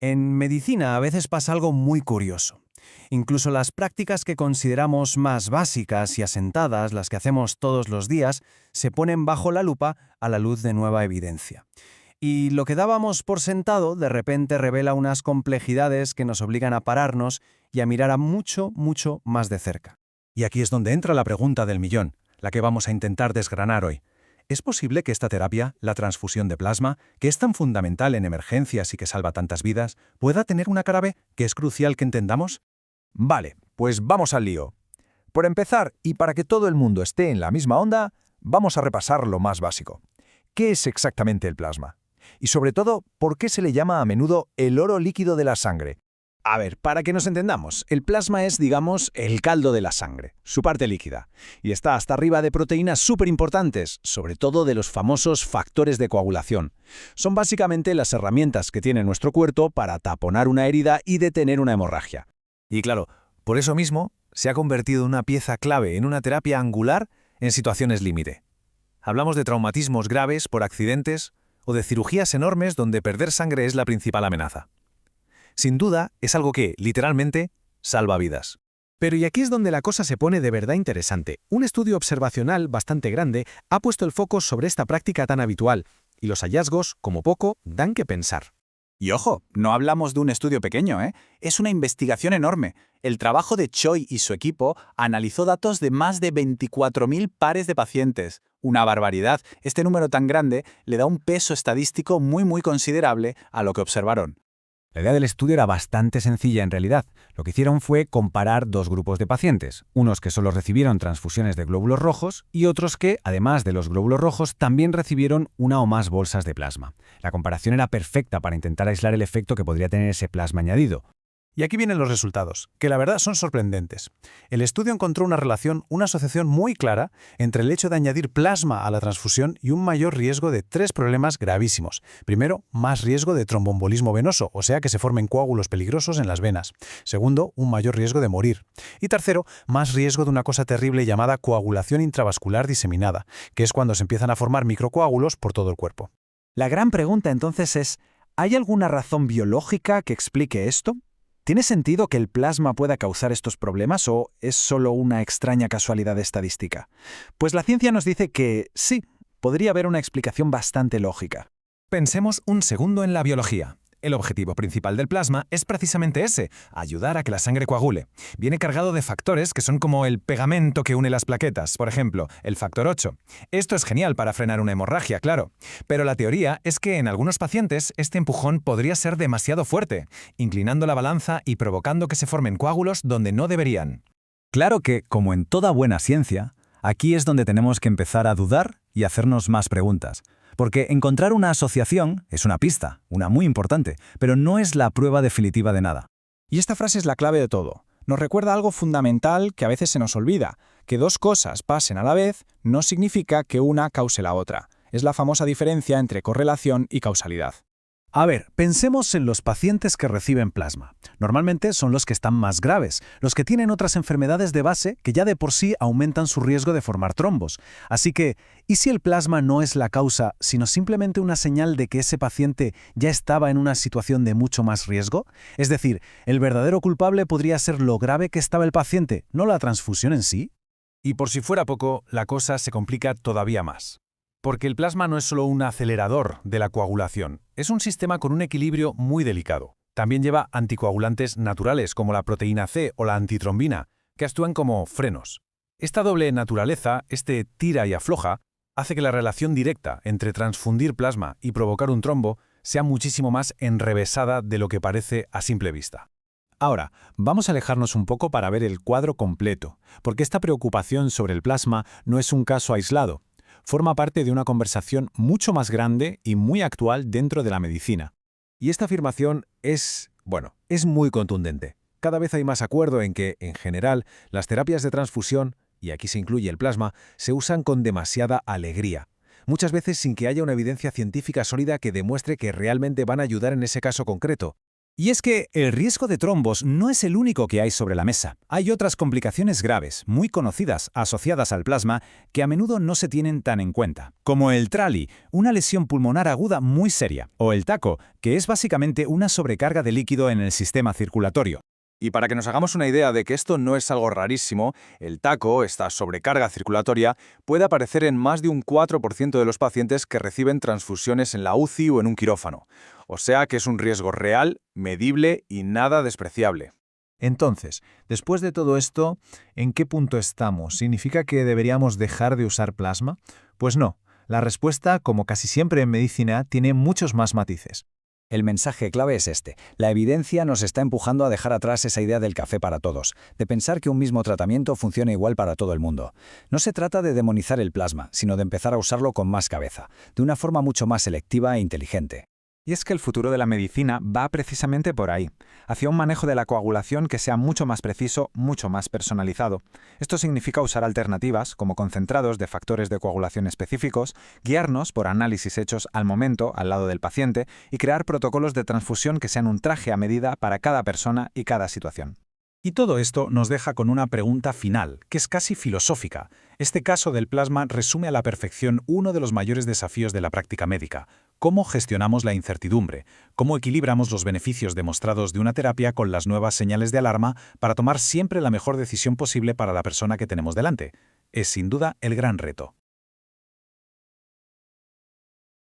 En medicina a veces pasa algo muy curioso. Incluso las prácticas que consideramos más básicas y asentadas, las que hacemos todos los días, se ponen bajo la lupa a la luz de nueva evidencia. Y lo que dábamos por sentado de repente revela unas complejidades que nos obligan a pararnos y a mirar a mucho, mucho más de cerca. Y aquí es donde entra la pregunta del millón, la que vamos a intentar desgranar hoy. ¿Es posible que esta terapia, la transfusión de plasma, que es tan fundamental en emergencias y que salva tantas vidas, pueda tener una cara B que es crucial que entendamos? Vale, pues vamos al lío. Por empezar, y para que todo el mundo esté en la misma onda, vamos a repasar lo más básico. ¿Qué es exactamente el plasma? Y sobre todo, ¿por qué se le llama a menudo el oro líquido de la sangre? A ver, para que nos entendamos, el plasma es, digamos, el caldo de la sangre, su parte líquida, y está hasta arriba de proteínas súper importantes, sobre todo de los famosos factores de coagulación. Son básicamente las herramientas que tiene nuestro cuerpo para taponar una herida y detener una hemorragia. Y claro, por eso mismo se ha convertido en una pieza clave en una terapia angular en situaciones límite. Hablamos de traumatismos graves por accidentes o de cirugías enormes donde perder sangre es la principal amenaza. Sin duda, es algo que, literalmente, salva vidas. Pero y aquí es donde la cosa se pone de verdad interesante. Un estudio observacional bastante grande ha puesto el foco sobre esta práctica tan habitual, y los hallazgos, como poco, dan que pensar. Y ojo, no hablamos de un estudio pequeño, ¿eh? Es una investigación enorme. El trabajo de Choi y su equipo analizó datos de más de 24.000 pares de pacientes. Una barbaridad. Este número tan grande le da un peso estadístico muy considerable a lo que observaron. La idea del estudio era bastante sencilla en realidad. Lo que hicieron fue comparar dos grupos de pacientes, unos que solo recibieron transfusiones de glóbulos rojos y otros que, además de los glóbulos rojos, también recibieron una o más bolsas de plasma. La comparación era perfecta para intentar aislar el efecto que podría tener ese plasma añadido. Y aquí vienen los resultados, que la verdad son sorprendentes. El estudio encontró una asociación muy clara entre el hecho de añadir plasma a la transfusión y un mayor riesgo de 3 problemas gravísimos. Primero, más riesgo de tromboembolismo venoso, o sea que se formen coágulos peligrosos en las venas. Segundo, un mayor riesgo de morir. Y tercero, más riesgo de una cosa terrible llamada coagulación intravascular diseminada, que es cuando se empiezan a formar microcoágulos por todo el cuerpo. La gran pregunta entonces es, ¿hay alguna razón biológica que explique esto? ¿Tiene sentido que el plasma pueda causar estos problemas o es solo una extraña casualidad estadística? Pues la ciencia nos dice que sí, podría haber una explicación bastante lógica. Pensemos un segundo en la biología. El objetivo principal del plasma es precisamente ese, ayudar a que la sangre coagule. Viene cargado de factores que son como el pegamento que une las plaquetas, por ejemplo, el factor 8. Esto es genial para frenar una hemorragia, claro. Pero la teoría es que en algunos pacientes este empujón podría ser demasiado fuerte, inclinando la balanza y provocando que se formen coágulos donde no deberían. Claro que, como en toda buena ciencia, aquí es donde tenemos que empezar a dudar y hacernos más preguntas. Porque encontrar una asociación es una pista, una muy importante, pero no es la prueba definitiva de nada. Y esta frase es la clave de todo. Nos recuerda algo fundamental que a veces se nos olvida, que dos cosas pasen a la vez no significa que una cause la otra. Es la famosa diferencia entre correlación y causalidad. A ver, pensemos en los pacientes que reciben plasma. Normalmente son los que están más graves, los que tienen otras enfermedades de base que ya de por sí aumentan su riesgo de formar trombos. Así que, ¿y si el plasma no es la causa, sino simplemente una señal de que ese paciente ya estaba en una situación de mucho más riesgo? Es decir, ¿el verdadero culpable podría ser lo grave que estaba el paciente, no la transfusión en sí? Y por si fuera poco, la cosa se complica todavía más. Porque el plasma no es solo un acelerador de la coagulación, es un sistema con un equilibrio muy delicado. También lleva anticoagulantes naturales como la proteína C o la antitrombina, que actúan como frenos. Esta doble naturaleza, este tira y afloja, hace que la relación directa entre transfundir plasma y provocar un trombo sea muchísimo más enrevesada de lo que parece a simple vista. Ahora, vamos a alejarnos un poco para ver el cuadro completo, porque esta preocupación sobre el plasma no es un caso aislado. Forma parte de una conversación mucho más grande y muy actual dentro de la medicina. Y esta afirmación es muy contundente. Cada vez hay más acuerdo en que, en general, las terapias de transfusión, y aquí se incluye el plasma, se usan con demasiada alegría. Muchas veces sin que haya una evidencia científica sólida que demuestre que realmente van a ayudar en ese caso concreto. Y es que el riesgo de trombos no es el único que hay sobre la mesa. Hay otras complicaciones graves, muy conocidas, asociadas al plasma, que a menudo no se tienen tan en cuenta, como el TRALI, una lesión pulmonar aguda muy seria, o el TACO, que es básicamente una sobrecarga de líquido en el sistema circulatorio. Y para que nos hagamos una idea de que esto no es algo rarísimo, el TACO, esta sobrecarga circulatoria, puede aparecer en más de un 4% de los pacientes que reciben transfusiones en la UCI o en un quirófano. O sea que es un riesgo real, medible y nada despreciable. Entonces, después de todo esto, ¿en qué punto estamos? ¿Significa que deberíamos dejar de usar plasma? Pues no. La respuesta, como casi siempre en medicina, tiene muchos más matices. El mensaje clave es este. La evidencia nos está empujando a dejar atrás esa idea del café para todos, de pensar que un mismo tratamiento funciona igual para todo el mundo. No se trata de demonizar el plasma, sino de empezar a usarlo con más cabeza, de una forma mucho más selectiva e inteligente. Y es que el futuro de la medicina va precisamente por ahí, hacia un manejo de la coagulación que sea mucho más preciso, mucho más personalizado. Esto significa usar alternativas, como concentrados de factores de coagulación específicos, guiarnos por análisis hechos al momento, al lado del paciente, y crear protocolos de transfusión que sean un traje a medida para cada persona y cada situación. Y todo esto nos deja con una pregunta final, que es casi filosófica. Este caso del plasma resume a la perfección uno de los mayores desafíos de la práctica médica. ¿Cómo gestionamos la incertidumbre? ¿Cómo equilibramos los beneficios demostrados de una terapia con las nuevas señales de alarma para tomar siempre la mejor decisión posible para la persona que tenemos delante? Es sin duda el gran reto.